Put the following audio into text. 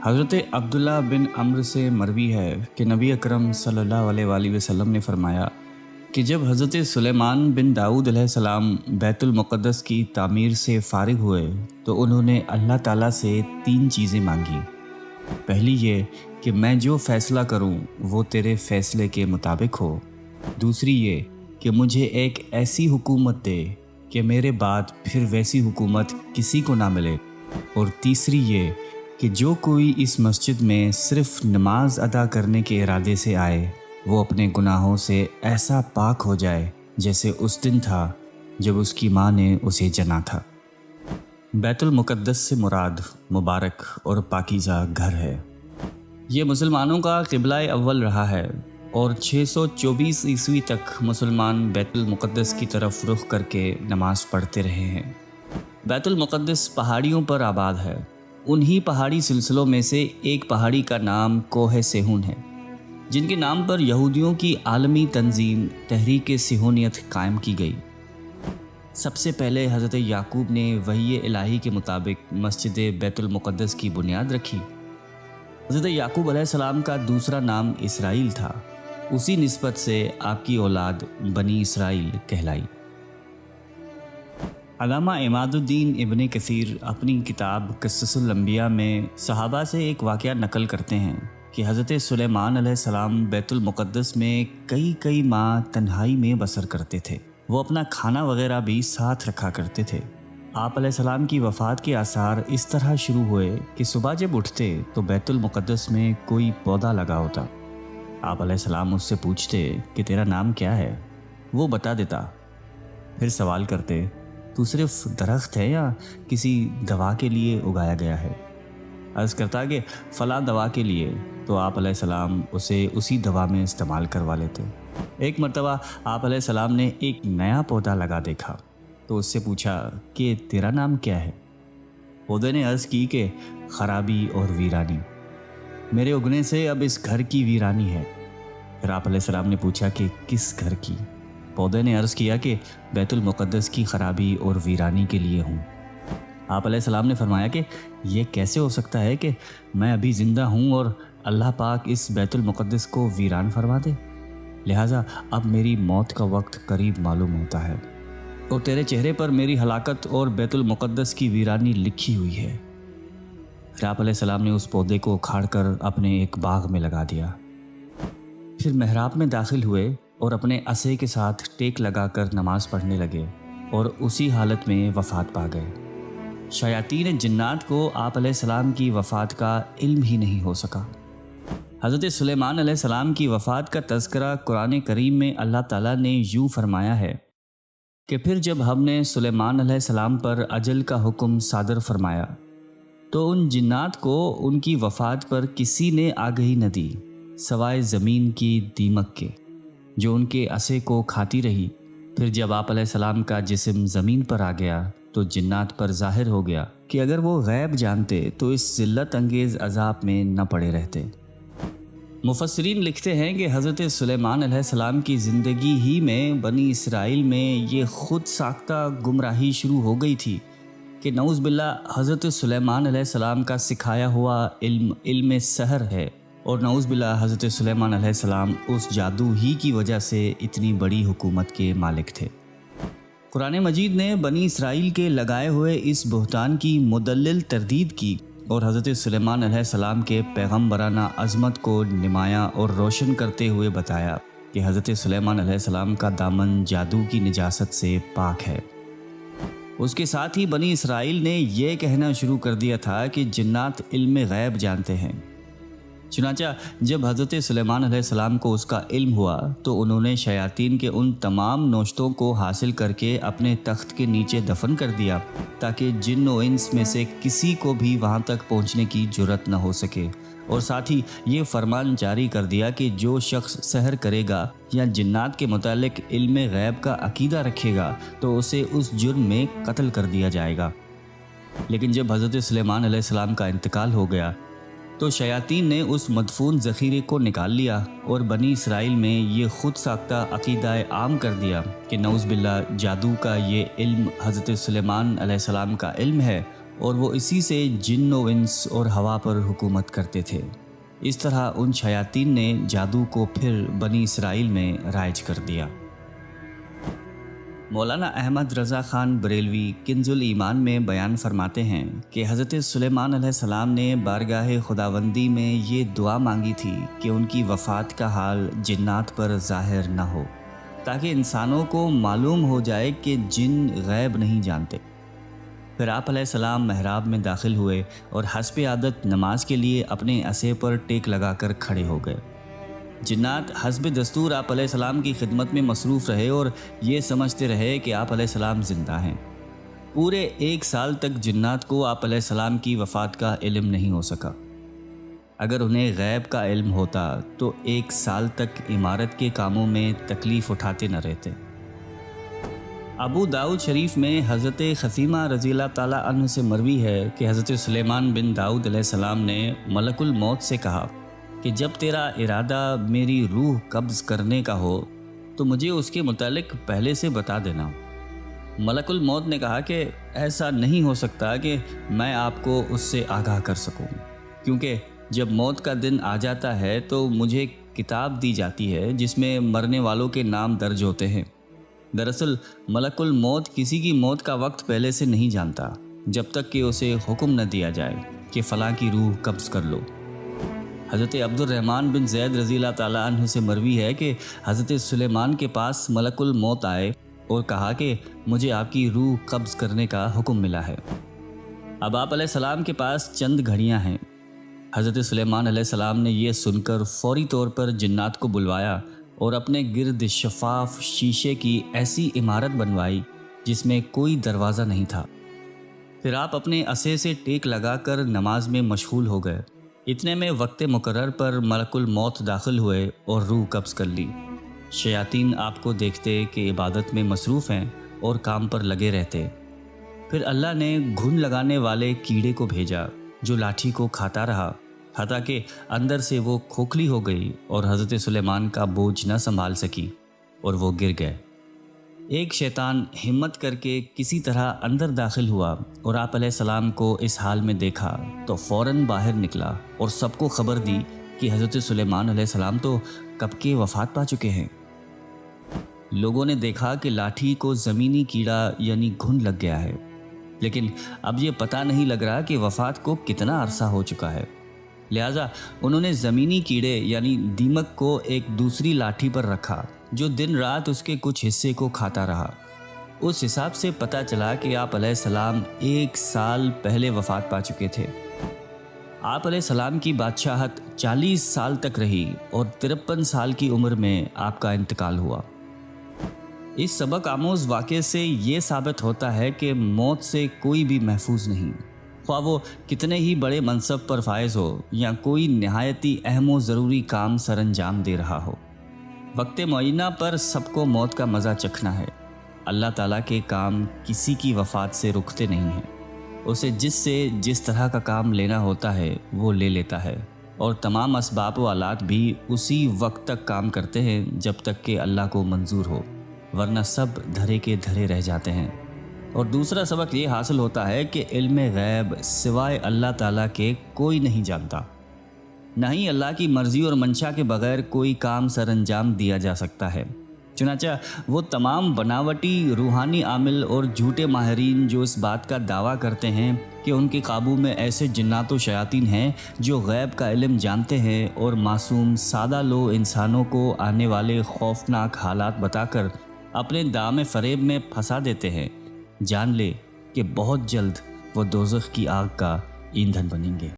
حضرت عبداللہ بن عمرو سے مروی ہے کہ نبی اکرم صلی اللہ علیہ وآلہ وسلم نے فرمایا کہ جب حضرت سلیمان بن داؤد علیہ السلام بیت المقدس کی تعمیر سے فارغ ہوئے تو انہوں نے اللہ تعالیٰ سے 3 چیزیں مانگی۔ پہلی یہ کہ میں جو فیصلہ کروں وہ تیرے فیصلے کے مطابق ہو۔ دوسری یہ کہ مجھے ایک ایسی حکومت دے کہ میرے بعد پھر ویسی حکومت کسی کو نہ ملے۔ اور تیسری یہ کہ جو کوئی اس مسجد میں صرف نماز ادا کرنے کے ارادے سے آئے وہ اپنے گناہوں سے ایسا پاک ہو جائے جیسے اس دن تھا جب اس کی ماں نے اسے جنا تھا۔ بیت المقدس سے مراد مبارک اور پاکیزہ گھر ہے۔ یہ مسلمانوں کا قبلہ اول رہا ہے اور 624 عیسوی تک مسلمان بیت المقدس کی طرف رخ کر کے نماز پڑھتے رہے ہیں۔ بیت المقدس پہاڑیوں پر آباد ہے۔ انہی پہاڑی سلسلوں میں سے ایک پہاڑی کا نام کوہ صہیون ہے، جن کے نام پر یہودیوں کی عالمی تنظیم تحریک صہیونیت قائم کی گئی۔ سب سے پہلے حضرت یعقوب نے وحی الہی کے مطابق مسجد بیت المقدس کی بنیاد رکھی۔ حضرت یعقوب علیہ السلام کا دوسرا نام اسرائیل تھا، اسی نسبت سے آپ کی اولاد بنی اسرائیل کہلائی۔ علامہ عماد الدین ابن کثیر اپنی کتاب قصص الانبیاء میں صحابہ سے ایک واقعہ نقل کرتے ہیں کہ حضرت سلیمان علیہ السلام بیت المقدس میں کئی ماہ تنہائی میں بسر کرتے تھے۔ وہ اپنا کھانا وغیرہ بھی ساتھ رکھا کرتے تھے۔ آپ علیہ السلام کی وفات کے آثار اس طرح شروع ہوئے کہ صبح جب اٹھتے تو بیت المقدس میں کوئی پودا لگا ہوتا۔ آپ علیہ السلام اس سے پوچھتے کہ تیرا نام کیا ہے؟ وہ بتا دیتا۔ پھر سوال کرتے، تو صرف درخت ہے یا کسی دوا کے لیے اگایا گیا ہے؟ عرض کرتا کہ فلاں دوا کے لیے، تو آپ علیہ السلام اسے اسی دوا میں استعمال کروا لیتے۔ ایک مرتبہ آپ علیہ السلام نے ایک نیا پودا لگا دیکھا تو اس سے پوچھا کہ تیرا نام کیا ہے؟ پودے نے عرض کی کہ خرابی اور ویرانی، میرے اگنے سے اب اس گھر کی ویرانی ہے۔ پھر آپ علیہ السلام نے پوچھا کہ کس گھر کی؟ پودے نے عرض کیا کہ بیت المقدس کی خرابی اور ویرانی کے لیے ہوں۔ آپ علیہ السلام نے فرمایا کہ یہ کیسے ہو سکتا ہے کہ میں ابھی زندہ ہوں اور اللہ پاک اس بیت المقدس کو ویران فرما دے؟ لہٰذا اب میری موت کا وقت قریب معلوم ہوتا ہے اور تیرے چہرے پر میری ہلاکت اور بیت المقدس کی ویرانی لکھی ہوئی ہے۔ پھر آپ علیہ السلام نے اس پودے کو اکھاڑ کر اپنے ایک باغ میں لگا دیا۔ پھر محراب میں داخل ہوئے اور اپنے عصے کے ساتھ ٹیک لگا کر نماز پڑھنے لگے اور اسی حالت میں وفات پا گئے۔ شیاطین جنات کو آپ علیہ السلام کی وفات کا علم ہی نہیں ہو سکا۔ حضرت سلیمان علیہ السلام کی وفات کا تذکرہ قرآن کریم میں اللہ تعالیٰ نے یوں فرمایا ہے کہ پھر جب ہم نے سلیمان علیہ السلام پر اجل کا حکم صادر فرمایا تو ان جنات کو ان کی وفات پر کسی نے آگہی نہ دی سوائے زمین کی دیمک کے، جو ان کے عصے کو کھاتی رہی۔ پھر جب آپ علیہ السلام کا جسم زمین پر آ گیا تو جنات پر ظاہر ہو گیا کہ اگر وہ غیب جانتے تو اس ذلت انگیز عذاب میں نہ پڑے رہتے۔ مفسرین لکھتے ہیں کہ حضرت سلیمان علیہ السلام کی زندگی ہی میں بنی اسرائیل میں یہ خود ساختہ گمراہی شروع ہو گئی تھی کہ نعوذ باللہ حضرت سلیمان علیہ السلام کا سکھایا ہوا علم سحر ہے، اور نعوذ باللہ حضرت سلیمان علیہ السلام اس جادو ہی کی وجہ سے اتنی بڑی حکومت کے مالک تھے۔ قرآن مجید نے بنی اسرائیل کے لگائے ہوئے اس بہتان کی مدلل تردید کی اور حضرت سلیمان علیہ السلام کے پیغمبرانہ عظمت کو نمایاں اور روشن کرتے ہوئے بتایا کہ حضرت سلیمان علیہ السلام کا دامن جادو کی نجاست سے پاک ہے۔ اس کے ساتھ ہی بنی اسرائیل نے یہ کہنا شروع کر دیا تھا کہ جنات علم غیب جانتے ہیں۔ چنانچہ جب حضرت سلیمان علیہ السلام کو اس کا علم ہوا تو انہوں نے شیاطین کے ان تمام نوشتوں کو حاصل کر کے اپنے تخت کے نیچے دفن کر دیا تاکہ جن و انس میں سے کسی کو بھی وہاں تک پہنچنے کی جرت نہ ہو سکے، اور ساتھ ہی یہ فرمان جاری کر دیا کہ جو شخص سحر کرے گا یا جنات کے متعلق علم غیب کا عقیدہ رکھے گا تو اسے اس جرم میں قتل کر دیا جائے گا۔ لیکن جب حضرت سلیمان علیہ السلام کا انتقال ہو گیا تو شیاطین نے اس مدفون ذخیرے کو نکال لیا اور بنی اسرائیل میں یہ خود ساختہ عقیدہ عام کر دیا کہ نعوذ باللہ جادو کا یہ علم حضرت سلیمان علیہ السلام کا علم ہے اور وہ اسی سے جن و انس اور ہوا پر حکومت کرتے تھے۔ اس طرح ان شیاطین نے جادو کو پھر بنی اسرائیل میں رائج کر دیا۔ مولانا احمد رضا خان بریلوی کنز الایمان میں بیان فرماتے ہیں کہ حضرت سلیمان علیہ السلام نے بارگاہ خداوندی میں یہ دعا مانگی تھی کہ ان کی وفات کا حال جنات پر ظاہر نہ ہو، تاکہ انسانوں کو معلوم ہو جائے کہ جن غیب نہیں جانتے۔ پھر آپ علیہ السلام محراب میں داخل ہوئے اور حسب عادت نماز کے لیے اپنے عصے پر ٹیک لگا کر کھڑے ہو گئے۔ جنات حسب دستور آپ علیہ السلام کی خدمت میں مصروف رہے اور یہ سمجھتے رہے کہ آپ علیہ السلام زندہ ہیں۔ پورے 1 سال تک جنات کو آپ علیہ السلام کی وفات کا علم نہیں ہو سکا۔ اگر انہیں غیب کا علم ہوتا تو 1 سال تک عمارت کے کاموں میں تکلیف اٹھاتے نہ رہتے۔ ابو داؤد شریف میں حضرت خثیمہ رضی اللہ تعالیٰ عنہ سے مروی ہے کہ حضرت سلیمان بن داؤد علیہ السلام نے ملک الموت سے کہا کہ جب تیرا ارادہ میری روح قبض کرنے کا ہو تو مجھے اس کے متعلق پہلے سے بتا دینا۔ ملک الموت نے کہا کہ ایسا نہیں ہو سکتا کہ میں آپ کو اس سے آگاہ کر سکوں، کیونکہ جب موت کا دن آ جاتا ہے تو مجھے کتاب دی جاتی ہے جس میں مرنے والوں کے نام درج ہوتے ہیں۔ دراصل ملک الموت کسی کی موت کا وقت پہلے سے نہیں جانتا جب تک کہ اسے حکم نہ دیا جائے کہ فلاں کی روح قبض کر لو۔ حضرت عبد الرحمن بن زید رضی اللہ تعالیٰ عنہ سے مروی ہے کہ حضرت سلیمان کے پاس ملک الموت آئے اور کہا کہ مجھے آپ کی روح قبض کرنے کا حکم ملا ہے۔ اب آپ علیہ السلام کے پاس چند گھڑیاں ہیں۔ حضرت سلیمان علیہ السلام نے یہ سن کر فوری طور پر جنات کو بلوایا اور اپنے گرد شفاف شیشے کی ایسی عمارت بنوائی جس میں کوئی دروازہ نہیں تھا۔ پھر آپ اپنے عصے سے ٹیک لگا کر نماز میں مشغول ہو گئے۔ اتنے میں وقت مقرر پر ملک الموت داخل ہوئے اور روح قبض کر لی۔ شیاطین آپ کو دیکھتے کہ عبادت میں مصروف ہیں اور کام پر لگے رہتے۔ پھر اللہ نے گھن لگانے والے کیڑے کو بھیجا جو لاٹھی کو کھاتا رہا حتیٰ کہ اندر سے وہ کھوکھلی ہو گئی اور حضرت سلیمان کا بوجھ نہ سنبھال سکی اور وہ گر گئے۔ ایک شیطان ہمت کر کے کسی طرح اندر داخل ہوا اور آپ علیہ السلام کو اس حال میں دیکھا تو فوراً باہر نکلا اور سب کو خبر دی کہ حضرت سلیمان علیہ السلام تو کب کے وفات پا چکے ہیں۔ لوگوں نے دیکھا کہ لاٹھی کو زمینی کیڑا یعنی گھن لگ گیا ہے، لیکن اب یہ پتہ نہیں لگ رہا کہ وفات کو کتنا عرصہ ہو چکا ہے۔ لہٰذا انہوں نے زمینی کیڑے یعنی دیمک کو ایک دوسری لاٹھی پر رکھا جو دن رات اس کے کچھ حصے کو کھاتا رہا۔ اس حساب سے پتہ چلا کہ آپ علیہ السلام 1 سال پہلے وفات پا چکے تھے۔ آپ علیہ السلام کی بادشاہت 40 سال تک رہی اور 53 سال کی عمر میں آپ کا انتقال ہوا۔ اس سبق آموز واقعے سے یہ ثابت ہوتا ہے کہ موت سے کوئی بھی محفوظ نہیں، خواہ وہ کتنے ہی بڑے منصب پر فائز ہو یا کوئی نہایتی اہم و ضروری کام سر انجام دے رہا ہو۔ وقت معینہ پر سب کو موت کا مزہ چکھنا ہے۔ اللہ تعالیٰ کے کام کسی کی وفات سے رکتے نہیں ہیں۔ اسے جس طرح کا کام لینا ہوتا ہے وہ لے لیتا ہے، اور تمام اسباب و آلات بھی اسی وقت تک کام کرتے ہیں جب تک کہ اللہ کو منظور ہو، ورنہ سب دھرے کے دھرے رہ جاتے ہیں۔ اور دوسرا سبق یہ حاصل ہوتا ہے کہ علم غیب سوائے اللہ تعالیٰ کے کوئی نہیں جانتا، نہ ہی اللہ کی مرضی اور منشا کے بغیر کوئی کام سر انجام دیا جا سکتا ہے۔ چنانچہ وہ تمام بناوٹی روحانی عامل اور جھوٹے ماہرین جو اس بات کا دعویٰ کرتے ہیں کہ ان کے قابو میں ایسے جنات و شیاطین ہیں جو غیب کا علم جانتے ہیں اور معصوم سادہ لو انسانوں کو آنے والے خوفناک حالات بتا کر اپنے دام فریب میں پھنسا دیتے ہیں، جان لے کہ بہت جلد وہ دوزخ کی آگ کا ایندھن بنیں گے۔